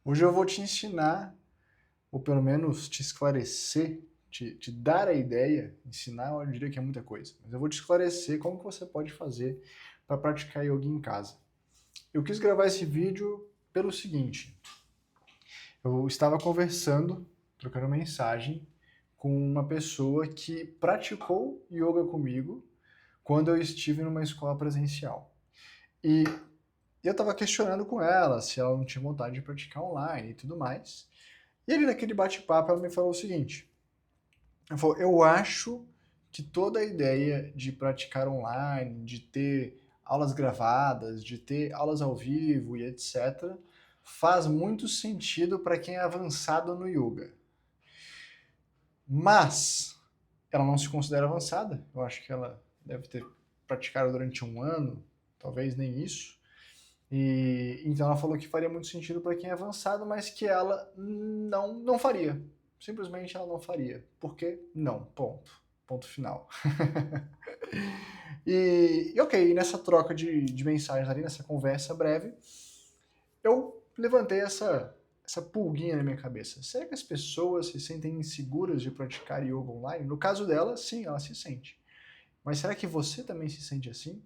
Hoje eu vou te ensinar, ou pelo menos te esclarecer, te dar a ideia, ensinar eu diria que é muita coisa, mas eu vou te esclarecer como que você pode fazer para praticar yoga em casa. Eu quis gravar esse vídeo pelo seguinte, eu estava conversando, trocando mensagem com uma pessoa que praticou yoga comigo quando eu estive numa escola presencial. E eu estava questionando com ela se ela não tinha vontade de praticar online e tudo mais. E ali naquele bate-papo ela me falou o seguinte, ela falou, eu acho que toda a ideia de praticar online, de ter aulas gravadas, de ter aulas ao vivo e etc., faz muito sentido para quem é avançado no yoga. Mas ela não se considera avançada, eu acho que ela deve ter praticado durante um ano, talvez nem isso. E então ela falou que faria muito sentido para quem é avançado, mas que ela não faria. Simplesmente ela não faria. Por quê? Não. Ponto. Ponto final. E ok, nessa troca de mensagens ali, nessa conversa breve, eu levantei essa pulguinha na minha cabeça. Será que as pessoas se sentem inseguras de praticar yoga online? No caso dela, sim, ela se sente. Mas será que você também se sente assim?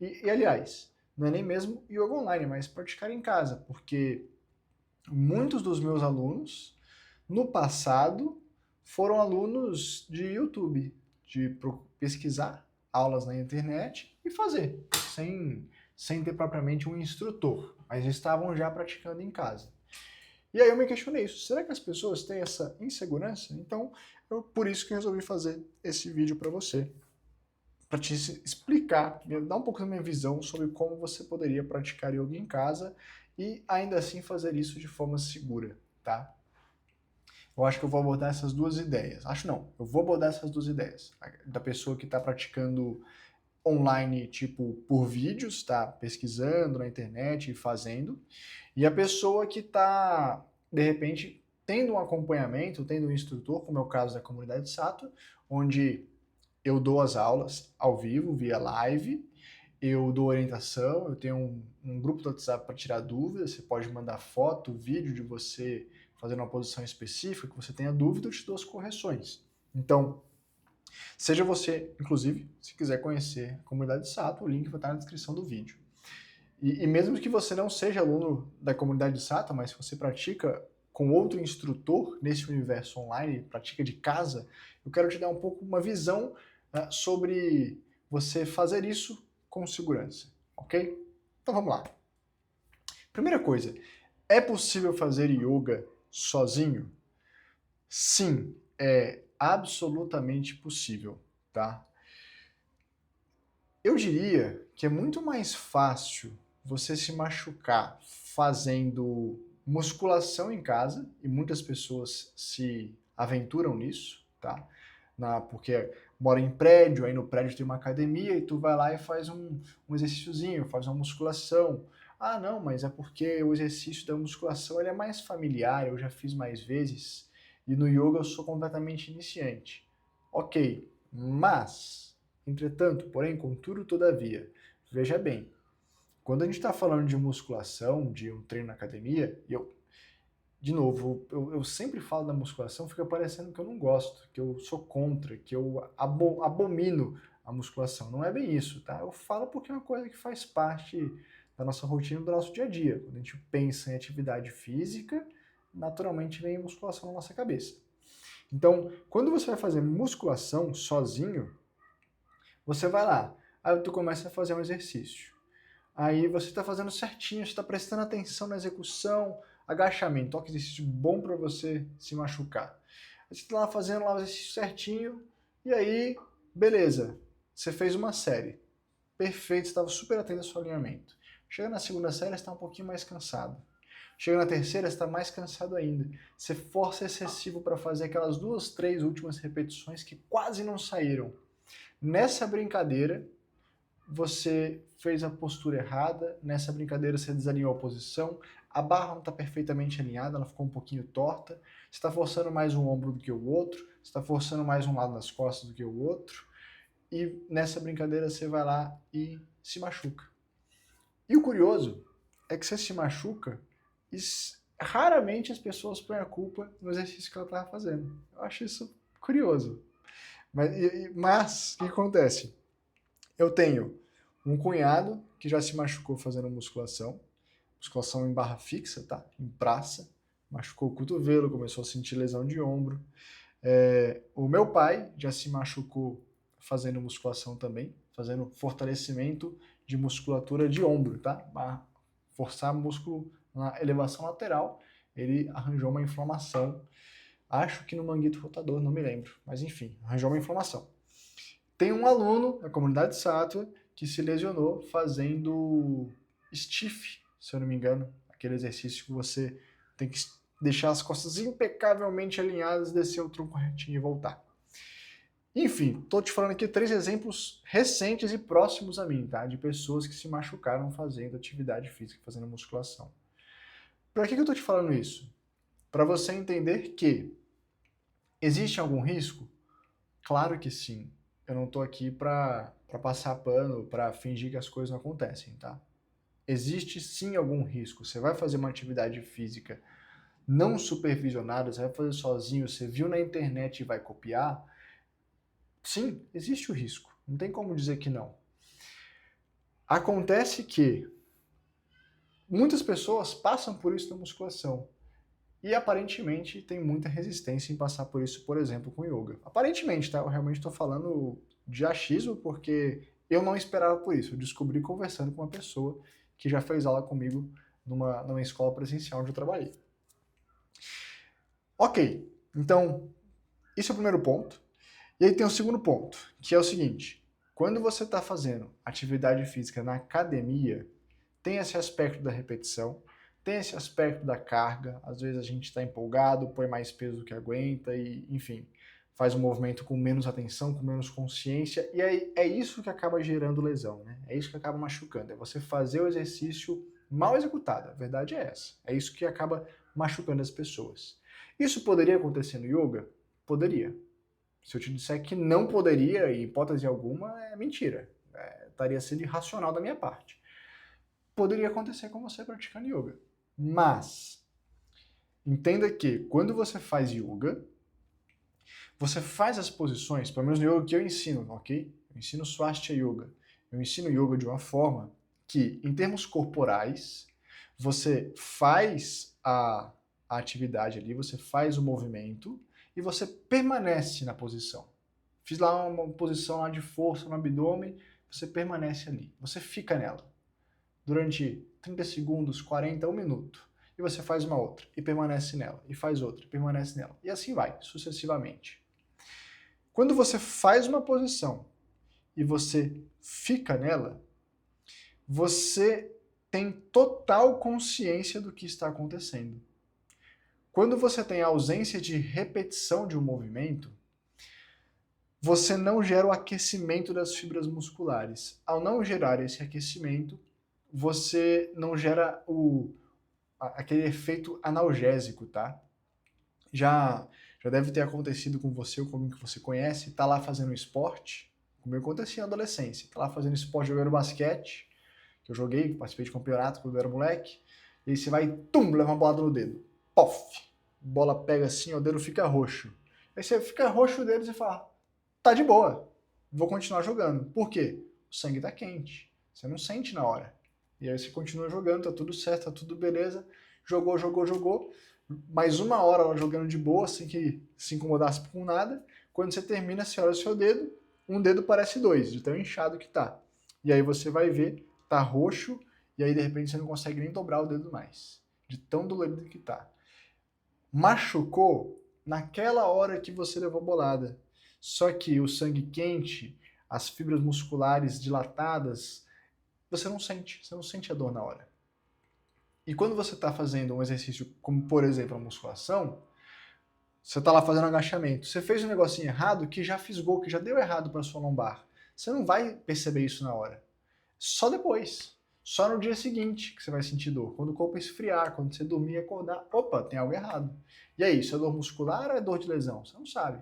E aliás, não é nem mesmo yoga online, mas praticar em casa, porque muitos dos meus alunos, no passado, foram alunos de YouTube, de pesquisar aulas na internet e fazer, sem ter propriamente um instrutor, mas estavam já praticando em casa. E aí eu me questionei isso, será que as pessoas têm essa insegurança? Então, por isso que eu resolvi fazer esse vídeo para você, para te explicar, dar um pouco da minha visão sobre como você poderia praticar yoga em casa e ainda assim fazer isso de forma segura, tá? Eu acho que eu vou abordar essas duas ideias. Acho não, eu vou abordar essas duas ideias. Da pessoa que está praticando online, tipo, por vídeos, tá pesquisando na internet e fazendo, e a pessoa que está, de repente, tendo um acompanhamento, tendo um instrutor, como é o caso da comunidade Sato, onde eu dou as aulas ao vivo, via live, eu dou orientação, eu tenho um grupo do WhatsApp para tirar dúvidas, você pode mandar foto, vídeo de você fazendo uma posição específica, que você tenha dúvida, eu te dou as correções. Então, seja você, inclusive, se quiser conhecer a comunidade Sato, o link vai estar na descrição do vídeo. E mesmo que você não seja aluno da comunidade Sato, mas se você pratica com outro instrutor nesse universo online, pratica de casa, eu quero te dar um pouco uma visão sobre você fazer isso com segurança, ok? Então vamos lá. Primeira coisa, é possível fazer yoga sozinho? Sim, é absolutamente possível, tá? Eu diria que é muito mais fácil você se machucar fazendo musculação em casa, e muitas pessoas se aventuram nisso, tá? Porque mora em prédio, aí no prédio tem uma academia, e tu vai lá e faz um exercíciozinho, faz uma musculação. Ah, não, mas é porque o exercício da musculação ele é mais familiar, eu já fiz mais vezes, e no yoga eu sou completamente iniciante. Ok, mas entretanto, porém, contudo, todavia, veja bem, quando a gente está falando de musculação, de um treino na academia, e eu, de novo, eu sempre falo da musculação, fica parecendo que eu não gosto, que eu sou contra, que eu abomino a musculação. Não é bem isso, tá? Eu falo porque é uma coisa que faz parte da nossa rotina, do nosso dia a dia. Quando a gente pensa em atividade física, naturalmente vem musculação na nossa cabeça. Então, quando você vai fazer musculação sozinho, você vai lá, aí tu começa a fazer um exercício. Aí você está fazendo certinho, você está prestando atenção na execução, agachamento, ó, que exercício bom para você se machucar. Aí você está lá fazendo lá o exercício certinho, e aí, beleza, você fez uma série. Perfeito, você estava super atento ao seu alinhamento. Chega na segunda série, você está um pouquinho mais cansado. Chega na terceira, você está mais cansado ainda. Você força excessivo para fazer aquelas 2, 3 últimas repetições que quase não saíram. Nessa brincadeira, você fez a postura errada, nessa brincadeira você desalinhou a posição, a barra não está perfeitamente alinhada, ela ficou um pouquinho torta, você está forçando mais um ombro do que o outro, você está forçando mais um lado das costas do que o outro, e nessa brincadeira você vai lá e se machuca. E o curioso é que você se machuca raramente as pessoas põem a culpa no exercício que ela estava fazendo. Eu acho isso curioso. Mas o que acontece? Eu tenho um cunhado que já se machucou fazendo musculação em barra fixa, tá? Em praça, machucou o cotovelo, começou a sentir lesão de ombro. O meu pai já se machucou fazendo musculação também, fazendo fortalecimento de musculatura de ombro, tá? Forçar músculo na elevação lateral, ele arranjou uma inflamação, acho que no manguito rotador, não me lembro, mas enfim, arranjou uma inflamação. Tem um aluno da comunidade Sattva que se lesionou fazendo stiff, se eu não me engano, aquele exercício que você tem que deixar as costas impecavelmente alinhadas, descer o tronco retinho e voltar. Enfim, estou te falando aqui 3 exemplos recentes e próximos a mim, tá? De pessoas que se machucaram fazendo atividade física, fazendo musculação. Para que eu estou te falando isso? Para você entender que existe algum risco? Claro que sim. Eu não estou aqui para passar pano, para fingir que as coisas não acontecem, tá? Existe sim algum risco. Você vai fazer uma atividade física não supervisionada, você vai fazer sozinho, você viu na internet e vai copiar? Sim, existe o risco. Não tem como dizer que não. Acontece que muitas pessoas passam por isso na musculação. E aparentemente tem muita resistência em passar por isso, por exemplo, com yoga. Aparentemente, tá? Eu realmente estou falando de achismo porque eu não esperava por isso. Eu descobri conversando com uma pessoa que já fez aula comigo numa escola presencial onde eu trabalhei. Ok, então, esse é o primeiro ponto. E aí tem o segundo ponto, que é o seguinte: quando você está fazendo atividade física na academia, tem esse aspecto da repetição, tem esse aspecto da carga. Às vezes a gente está empolgado, põe mais peso do que aguenta e, enfim, faz um movimento com menos atenção, com menos consciência, e aí é isso que acaba gerando lesão, né? É isso que acaba machucando, é você fazer o exercício mal executado. A verdade é essa. É isso que acaba machucando as pessoas. Isso poderia acontecer no yoga? Poderia. Se eu te disser que não poderia, em hipótese alguma, é mentira. Estaria sendo irracional da minha parte. Poderia acontecer com você praticando yoga. Mas, entenda que quando você faz yoga, você faz as posições, pelo menos no yoga que eu ensino, ok? Eu ensino Swastika Yoga. Eu ensino yoga de uma forma que, em termos corporais, você faz a atividade ali, você faz o movimento e você permanece na posição. Fiz lá uma posição lá de força no abdômen, você permanece ali, você fica nela durante 30 segundos, 40, 1 minuto. E você faz uma outra, e permanece nela, e faz outra, e permanece nela. E assim vai, sucessivamente. Quando você faz uma posição e você fica nela, você tem total consciência do que está acontecendo. Quando você tem a ausência de repetição de um movimento, você não gera o aquecimento das fibras musculares. Ao não gerar esse aquecimento, você não gera aquele efeito analgésico, tá? Já deve ter acontecido com você ou com alguém que você conhece, tá lá fazendo esporte, como acontecia na adolescência, tá lá fazendo esporte, jogando basquete, que eu joguei, participei de campeonato quando eu era moleque, e aí você vai, leva uma bolada no dedo, pof, bola pega assim, o dedo fica roxo. Aí você fica roxo o dedo e você fala, tá de boa, vou continuar jogando. Por quê? O sangue tá quente, você não sente na hora. E aí você continua jogando, tá tudo certo, tá tudo beleza, jogou, mais 1 hora lá jogando de boa, sem que se incomodasse com nada. Quando você termina, você olha o seu dedo, um dedo parece 2, de tão inchado que tá. E aí você vai ver, tá roxo, e aí de repente você não consegue nem dobrar o dedo mais, de tão dolorido que tá. Machucou naquela hora que você levou a bolada. Só que o sangue quente, as fibras musculares dilatadas, você não sente a dor na hora. E quando você está fazendo um exercício como, por exemplo, a musculação, você está lá fazendo agachamento, você fez um negocinho errado que já fisgou, que já deu errado para sua lombar. Você não vai perceber isso na hora. Só depois. Só no dia seguinte que você vai sentir dor. Quando o corpo esfriar, quando você dormir e acordar, opa, tem algo errado. E aí, isso é dor muscular ou é dor de lesão? Você não sabe.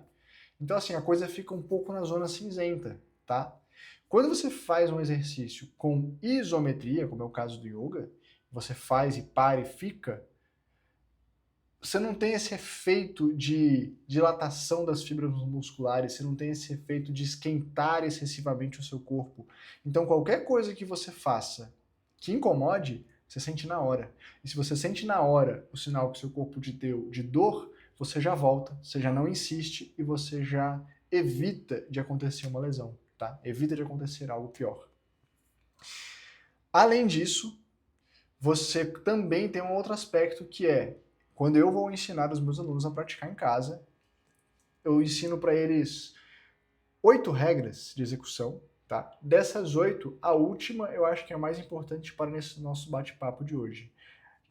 Então, assim, a coisa fica um pouco na zona cinzenta, tá? Quando você faz um exercício com isometria, como é o caso do yoga, você faz e para e fica, você não tem esse efeito de dilatação das fibras musculares, você não tem esse efeito de esquentar excessivamente o seu corpo. Então, qualquer coisa que você faça que incomode, você sente na hora. E se você sente na hora o sinal que o seu corpo te deu de dor, você já volta, você já não insiste e você já evita de acontecer uma lesão, tá? Evita de acontecer algo pior. Além disso, você também tem um outro aspecto que é, quando eu vou ensinar os meus alunos a praticar em casa, eu ensino para eles 8 regras de execução, tá? Dessas 8, a última eu acho que é a mais importante para esse nosso bate-papo de hoje,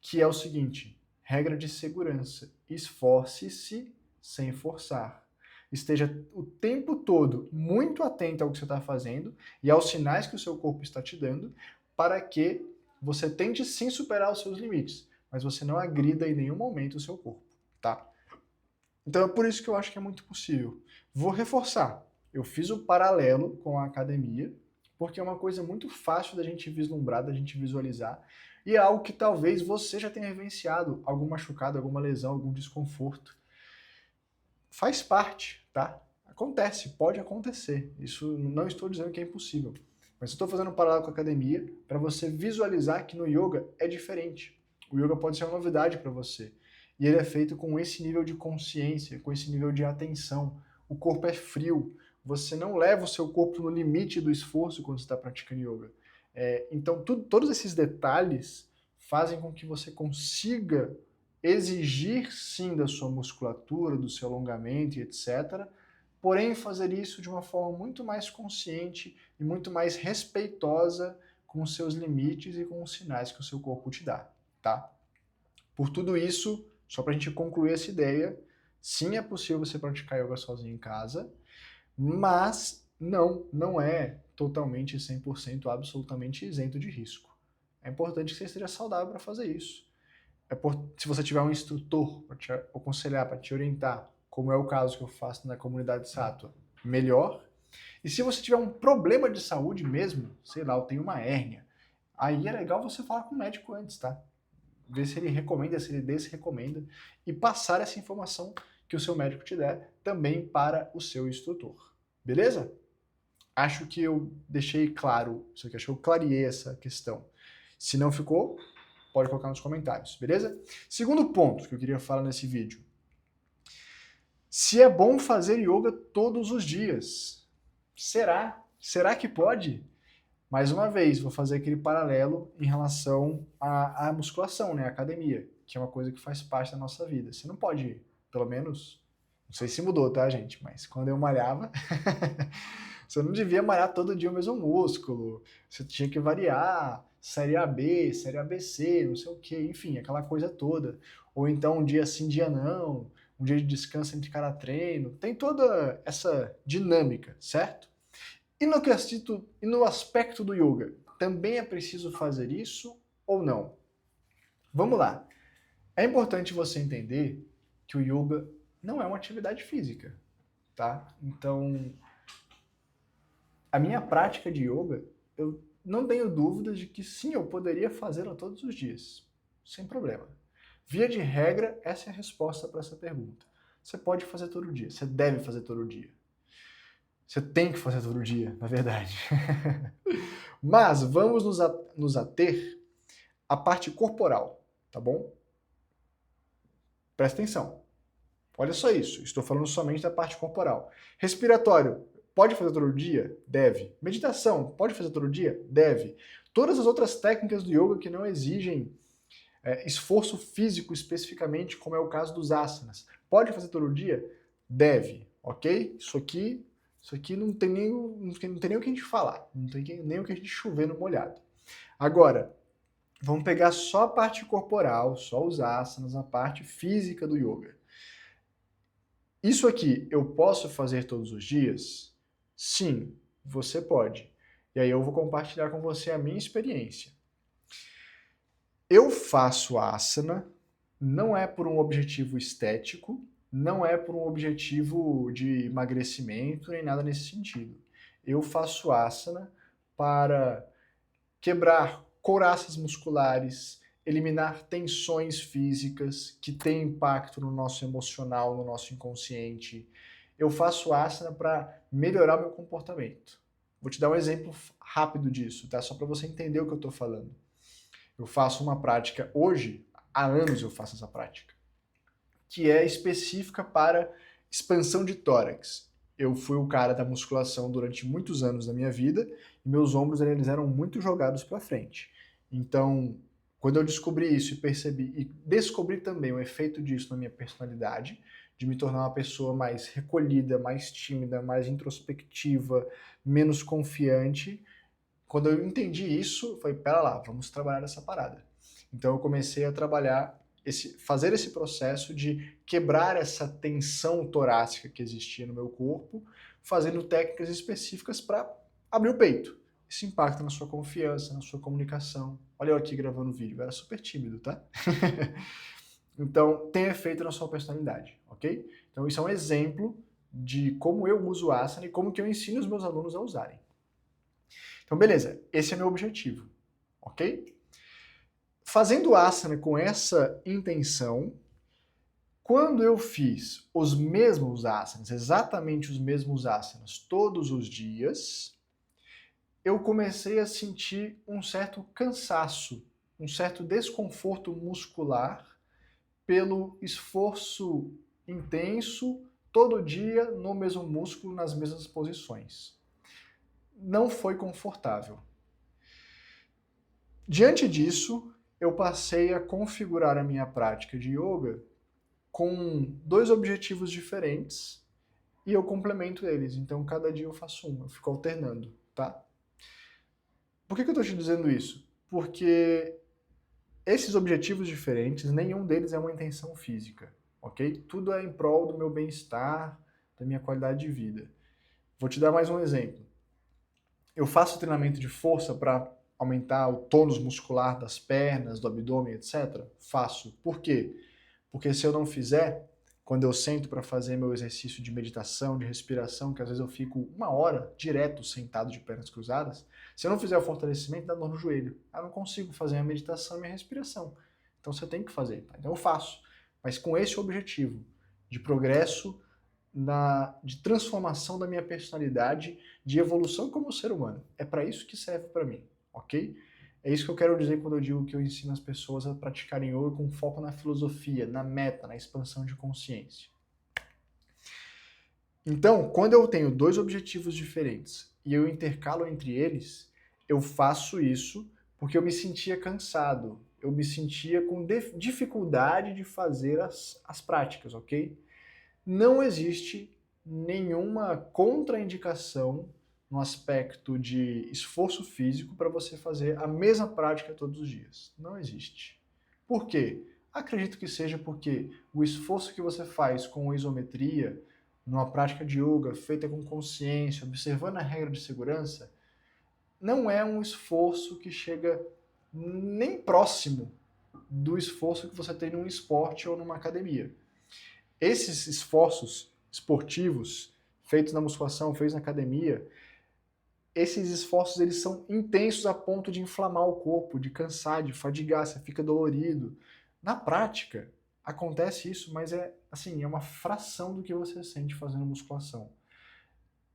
que é o seguinte: regra de segurança. Esforce-se sem forçar. Esteja o tempo todo muito atento ao que você está fazendo e aos sinais que o seu corpo está te dando, para que você tente sim superar os seus limites, mas você não agrida em nenhum momento o seu corpo, tá? Então é por isso que eu acho que é muito possível. Vou reforçar. Eu fiz o paralelo com a academia, porque é uma coisa muito fácil da gente vislumbrar, da gente visualizar, e é algo que talvez você já tenha vivenciado, algum machucado, alguma lesão, algum desconforto. Faz parte, tá? Acontece, pode acontecer. Isso não estou dizendo que é impossível. Mas estou fazendo um paralelo com a academia para você visualizar que no yoga é diferente. O yoga pode ser uma novidade para você. E ele é feito com esse nível de consciência, com esse nível de atenção. O corpo é frio. Você não leva o seu corpo no limite do esforço quando você está praticando yoga. Então, todos esses detalhes fazem com que você consiga exigir sim da sua musculatura, do seu alongamento e etc., porém fazer isso de uma forma muito mais consciente e muito mais respeitosa com os seus limites e com os sinais que o seu corpo te dá, tá? Por tudo isso, só para a gente concluir essa ideia, sim, é possível você praticar yoga sozinho em casa, mas não é totalmente 100% absolutamente isento de risco. É importante que você esteja saudável para fazer isso. Se você tiver um instrutor para te aconselhar, para te orientar, como é o caso que eu faço na comunidade Sattva, melhor. E se você tiver um problema de saúde mesmo, sei lá, eu tenho uma hérnia, aí é legal você falar com o médico antes, tá? Ver se ele recomenda, se ele desrecomenda, e passar essa informação que o seu médico te der também para o seu instrutor. Beleza? Acho que eu deixei claro isso aqui, acho que eu clareei essa questão. Se não ficou, pode colocar nos comentários, beleza? Segundo ponto que eu queria falar nesse vídeo. Se é bom fazer yoga todos os dias. Será? Será que pode? Mais uma vez, vou fazer aquele paralelo em relação à musculação, né? À academia, que é uma coisa que faz parte da nossa vida. Você não pode, pelo menos, não sei se mudou, tá, gente? Mas quando eu malhava, você não devia malhar todo dia o mesmo músculo. Você tinha que variar, série AB, série ABC, não sei o que, enfim, aquela coisa toda. Ou então um dia sim, dia não, um dia de descanso entre cada treino. Tem toda essa dinâmica, certo? E no aspecto do yoga, também é preciso fazer isso ou não? Vamos lá. É importante você entender que o yoga não é uma atividade física, tá? Então, a minha prática de yoga, eu não tenho dúvidas de que sim, eu poderia fazê-la todos os dias, sem problema. Via de regra, essa é a resposta para essa pergunta. Você pode fazer todo dia, você deve fazer todo dia. Você tem que fazer todo dia, na verdade. Mas vamos nos ater à parte corporal, tá bom? Presta atenção. Olha só isso, estou falando somente da parte corporal. Respiratório, pode fazer todo dia? Deve. Meditação, pode fazer todo dia? Deve. Todas as outras técnicas do yoga que não exigem esforço físico especificamente, como é o caso dos asanas, pode fazer todo dia? Deve, ok? Isso aqui não tem nem o que a gente falar, não tem nem o que a gente chover no molhado. Agora, vamos pegar só a parte corporal, só os asanas, a parte física do yoga. Isso aqui eu posso fazer todos os dias? Sim, você pode. E aí eu vou compartilhar com você a minha experiência. Eu faço asana, não é por um objetivo estético, não é por um objetivo de emagrecimento, nem nada nesse sentido. Eu faço asana para quebrar couraças musculares, eliminar tensões físicas que têm impacto no nosso emocional, no nosso inconsciente. Eu faço asana para melhorar meu comportamento. Vou te dar um exemplo rápido disso, tá? Só para você entender o que eu estou falando. Eu faço uma prática hoje, há anos eu faço essa prática, que é específica para expansão de tórax. Eu fui o cara da musculação durante muitos anos da minha vida e meus ombros eles eram muito jogados para frente. Então, quando eu descobri isso e percebi, e descobri também o efeito disso na minha personalidade, de me tornar uma pessoa mais recolhida, mais tímida, mais introspectiva, menos confiante, quando eu entendi isso, eu falei, pera lá, vamos trabalhar essa parada. Então eu comecei a trabalhar, fazer esse processo de quebrar essa tensão torácica que existia no meu corpo, fazendo técnicas específicas para abrir o peito. Isso impacta na sua confiança, na sua comunicação. Olha eu aqui gravando vídeo, eu era super tímido, tá? Então, tem efeito na sua personalidade, ok? Então, isso é um exemplo de como eu uso o asana e como que eu ensino os meus alunos a usarem. Então, beleza, esse é meu objetivo, ok? Fazendo asana com essa intenção, quando eu fiz os mesmos asanas, exatamente os mesmos asanas, todos os dias, eu comecei a sentir um certo cansaço, um certo desconforto muscular pelo esforço intenso, todo dia, no mesmo músculo, nas mesmas posições. Não foi confortável. Diante disso, eu passei a configurar a minha prática de yoga com 2 objetivos diferentes e eu complemento eles. Então, cada dia eu faço um, eu fico alternando, tá? Por que eu estou te dizendo isso? Porque esses objetivos diferentes, nenhum deles é uma intenção física, ok? Tudo é em prol do meu bem-estar, da minha qualidade de vida. Vou te dar mais um exemplo. Eu faço treinamento de força para aumentar o tônus muscular das pernas, do abdômen, etc. Faço. Por quê? Porque se eu não fizer, quando eu sento para fazer meu exercício de meditação, de respiração, que às vezes eu fico 1 hora direto sentado de pernas cruzadas, se eu não fizer o fortalecimento, dá dor no joelho. Eu não consigo fazer a meditação e a minha respiração. Então você tem que fazer. Tá? Então eu faço. Mas com esse objetivo de progresso, de transformação da minha personalidade, de evolução como ser humano. É para isso que serve para mim, ok? É isso que eu quero dizer quando eu digo que eu ensino as pessoas a praticarem yoga com foco na filosofia, na meta, na expansão de consciência. Então, quando eu tenho 2 objetivos diferentes e eu intercalo entre eles, eu faço isso porque eu me sentia cansado, eu me sentia com dificuldade de fazer as práticas, ok? Não existe nenhuma contraindicação no aspecto de esforço físico para você fazer a mesma prática todos os dias. Não existe. Por quê? Acredito que seja porque o esforço que você faz com isometria, numa prática de yoga feita com consciência, observando a regra de segurança, não é um esforço que chega nem próximo do esforço que você tem num esporte ou numa academia. Esses esforços esportivos feitos na musculação, feitos na academia, esses esforços eles são intensos a ponto de inflamar o corpo, de cansar, de fadigar, você fica dolorido. Na prática, acontece isso, mas é uma fração do que você sente fazendo musculação.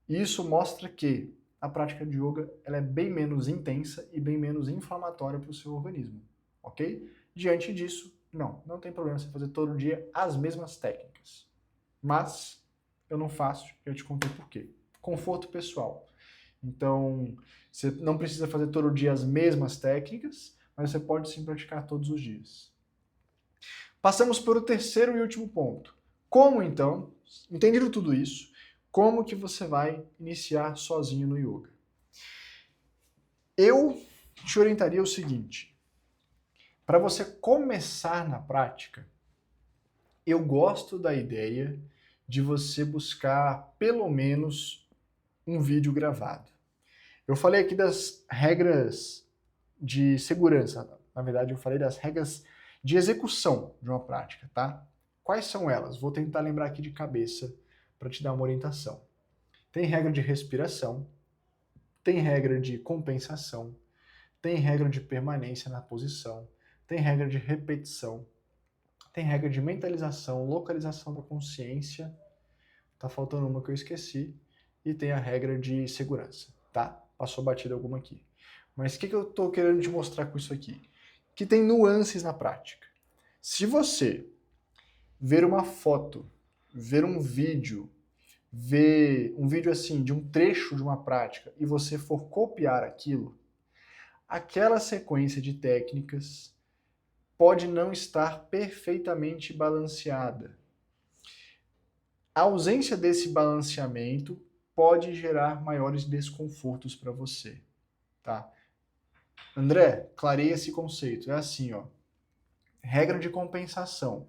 E isso mostra que a prática de yoga ela é bem menos intensa e bem menos inflamatória para o seu organismo, ok? Diante disso, não tem problema você fazer todo dia as mesmas técnicas. Mas eu não faço, eu te contei por quê. Conforto pessoal. Então, você não precisa fazer todo dia as mesmas técnicas, mas você pode sim praticar todos os dias. Passamos para o terceiro e último ponto. Como então, entendido tudo isso, como que você vai iniciar sozinho no yoga? Eu te orientaria o seguinte, para você começar na prática, eu gosto da ideia de você buscar pelo menos um vídeo gravado. Eu falei aqui das regras de segurança, na verdade eu falei das regras de execução de uma prática, tá? Quais são elas? Vou tentar lembrar aqui de cabeça para te dar uma orientação. Tem regra de respiração, tem regra de compensação, tem regra de permanência na posição, tem regra de repetição, tem regra de mentalização, localização da consciência, tá faltando uma que eu esqueci, e tem a regra de segurança, tá? Passou batida alguma aqui. Mas o que eu tô querendo te mostrar com isso aqui? Que tem nuances na prática. Se você ver uma foto, ver um vídeo assim de um trecho de uma prática e você for copiar aquilo, aquela sequência de técnicas pode não estar perfeitamente balanceada. A ausência desse balanceamento pode gerar maiores desconfortos para você, tá? André, clareia esse conceito. É assim, ó. Regra de compensação.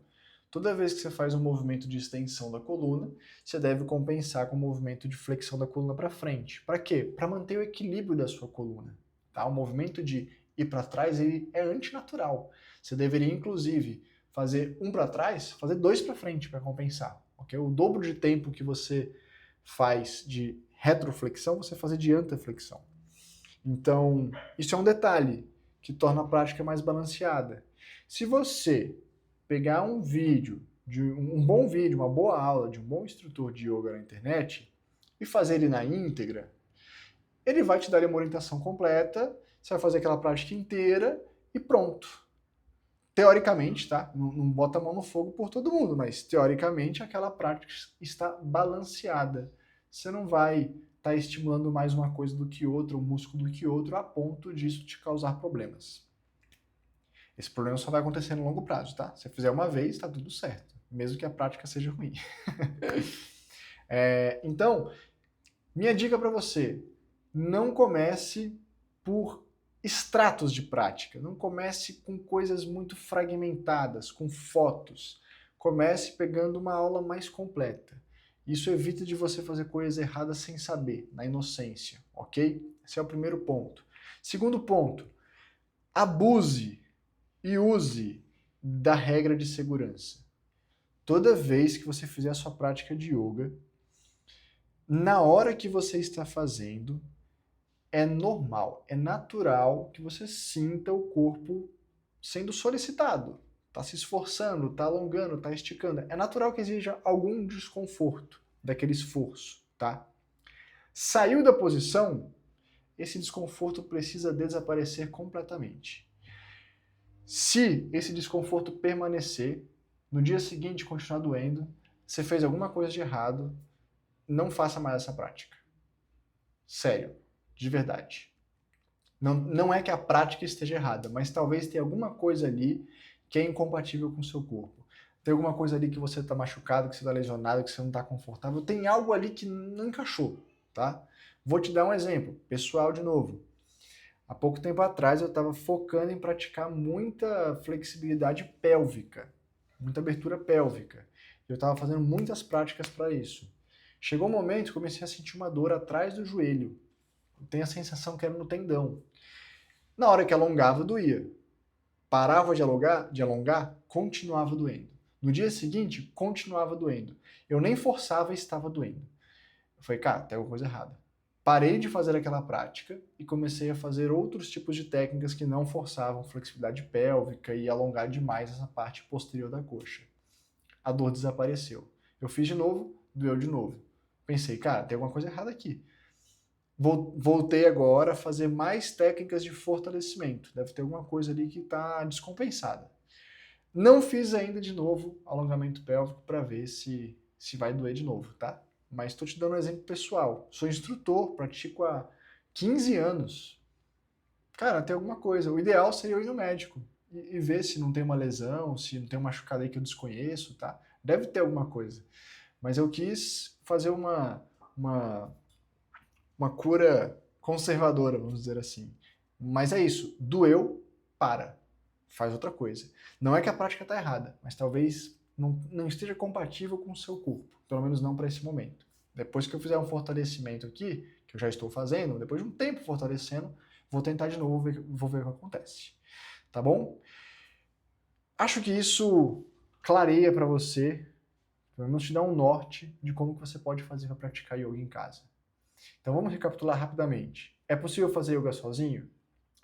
Toda vez que você faz um movimento de extensão da coluna, você deve compensar com o movimento de flexão da coluna para frente. Para quê? Para manter o equilíbrio da sua coluna. Tá? O movimento de ir para trás ele é antinatural. Você deveria, inclusive, fazer um para trás, fazer dois para frente para compensar. Okay? O dobro de tempo que você faz de retroflexão, você fazer de anteflexão. Então, isso é um detalhe que torna a prática mais balanceada. Se você pegar um vídeo, um bom vídeo, uma boa aula de um bom instrutor de yoga na internet e fazer ele na íntegra, ele vai te dar uma orientação completa, você vai fazer aquela prática inteira e pronto. Teoricamente, tá? Não bota a mão no fogo por todo mundo, mas teoricamente aquela prática está balanceada. Você não vai estar estimulando mais uma coisa do que outra, um músculo do que outro, a ponto disso te causar problemas. Esse problema só vai acontecer no longo prazo, tá? Se você fizer uma vez, tá tudo certo, mesmo que a prática seja ruim. Então, minha dica para você, não comece por extratos de prática, não comece com coisas muito fragmentadas, com fotos. Comece pegando uma aula mais completa. Isso evita de você fazer coisas erradas sem saber, na inocência, ok? Esse é o primeiro ponto. Segundo ponto, abuse e use da regra de segurança. Toda vez que você fizer a sua prática de yoga, na hora que você está fazendo, é normal, é natural que você sinta o corpo sendo solicitado. Está se esforçando, está alongando, está esticando. É natural que exija algum desconforto daquele esforço, tá? Saiu da posição, esse desconforto precisa desaparecer completamente. Se esse desconforto permanecer, no dia seguinte continuar doendo, você fez alguma coisa de errado, não faça mais essa prática. Sério, de verdade. Não é que a prática esteja errada, mas talvez tenha alguma coisa ali que é incompatível com o seu corpo. Tem alguma coisa ali que você está machucado, que você está lesionado, que você não está confortável. Tem algo ali que não encaixou, tá? Vou te dar um exemplo, pessoal de novo. Há pouco tempo atrás eu estava focando em praticar muita flexibilidade pélvica, muita abertura pélvica. Eu estava fazendo muitas práticas para isso. Chegou um momento que comecei a sentir uma dor atrás do joelho. Eu tenho a sensação que era no tendão. Na hora que alongava, doía. Parava de alongar, continuava doendo. No dia seguinte, continuava doendo. Eu nem forçava e estava doendo. Eu falei, cara, tem alguma coisa errada. Parei de fazer aquela prática e comecei a fazer outros tipos de técnicas que não forçavam flexibilidade pélvica e alongar demais essa parte posterior da coxa. A dor desapareceu. Eu fiz de novo, doeu de novo. Pensei, cara, tem alguma coisa errada aqui. Voltei agora a fazer mais técnicas de fortalecimento. Deve ter alguma coisa ali que está descompensada. Não fiz ainda de novo alongamento pélvico para ver se vai doer de novo, tá? Mas estou te dando um exemplo pessoal. Sou instrutor, pratico há 15 anos. Cara, tem alguma coisa. O ideal seria eu ir no médico e ver se não tem uma lesão, se não tem um machucado aí que eu desconheço, tá? Deve ter alguma coisa. Mas eu quis fazer uma cura conservadora, vamos dizer assim. Mas é isso. Doeu, para. Faz outra coisa. Não é que a prática está errada, mas talvez não esteja compatível com o seu corpo, pelo menos não para esse momento. Depois que eu fizer um fortalecimento aqui, que eu já estou fazendo, depois de um tempo fortalecendo, vou tentar de novo, vou ver o que acontece. Tá bom? Acho que isso clareia para você, pelo menos te dá um norte de como que você pode fazer para praticar yoga em casa. Então vamos recapitular rapidamente. É possível fazer yoga sozinho?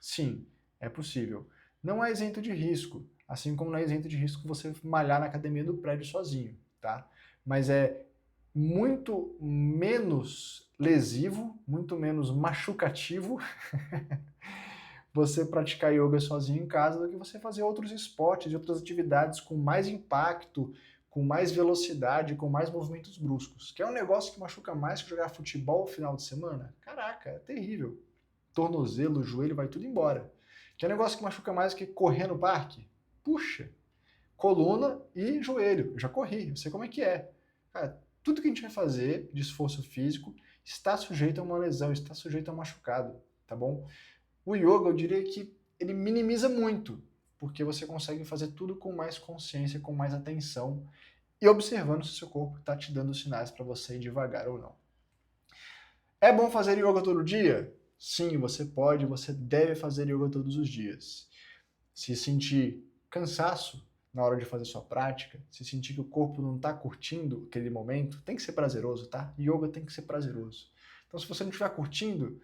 Sim, é possível. não é isento de risco, assim como não é isento de risco você malhar na academia do prédio sozinho, tá? Mas é muito menos lesivo, muito menos machucativo você praticar yoga sozinho em casa do que você fazer outros esportes e outras atividades com mais impacto, com mais velocidade, com mais movimentos bruscos. Que é um negócio que machuca mais que jogar futebol no final de semana? Caraca, é terrível. Tornozelo, joelho, vai tudo embora. Que é um negócio que machuca mais que correr no parque? Puxa, coluna e joelho. Eu já corri, eu sei como é que é. Cara, tudo que a gente vai fazer de esforço físico está sujeito a uma lesão, está sujeito a um machucado, tá bom? O yoga, eu diria que ele minimiza muito, porque você consegue fazer tudo com mais consciência, com mais atenção e observando se o seu corpo está te dando sinais para você ir devagar ou não. É bom fazer yoga todo dia? Sim, você pode, você deve fazer yoga todos os dias. Se sentir cansaço na hora de fazer sua prática, se sentir que o corpo não está curtindo aquele momento, tem que ser prazeroso, tá? Yoga tem que ser prazeroso. Então, se você não estiver curtindo,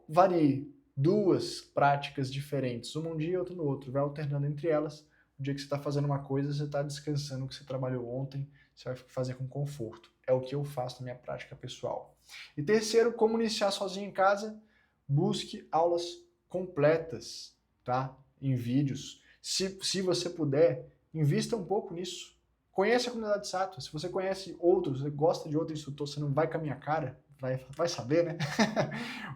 varie 2 práticas diferentes, uma um dia e outra no outro, vai alternando entre elas. O dia que você está fazendo uma coisa, você está descansando o que você trabalhou ontem, você vai fazer com conforto. É o que eu faço na minha prática pessoal. E terceiro, como iniciar sozinho em casa? Busque aulas completas, tá? Em vídeos. Se você puder, invista um pouco nisso. Conheça a comunidade Sattva. Se você conhece outros, você gosta de outro instrutor, você não vai com a minha cara, vai saber, né?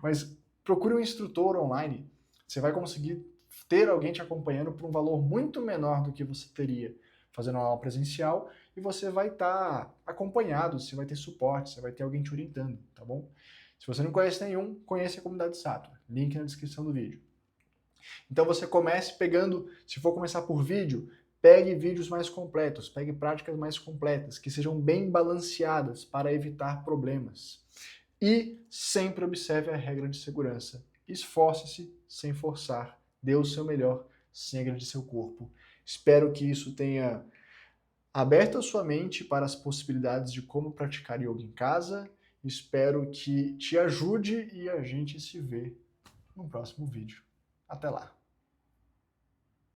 Mas procure um instrutor online. Você vai conseguir ter alguém te acompanhando por um valor muito menor do que você teria fazendo uma aula presencial, e você vai estar acompanhado, você vai ter suporte, você vai ter alguém te orientando, tá bom? Se você não conhece nenhum, conheça a comunidade Sattva. Link na descrição do vídeo. Então você comece pegando, se for começar por vídeo, pegue vídeos mais completos, pegue práticas mais completas, que sejam bem balanceadas para evitar problemas. E sempre observe a regra de segurança. Esforce-se sem forçar. Dê o seu melhor sem agredir seu corpo. Espero que isso tenha aberto a sua mente para as possibilidades de como praticar yoga em casa. Espero que te ajude e a gente se vê no próximo vídeo. Até lá!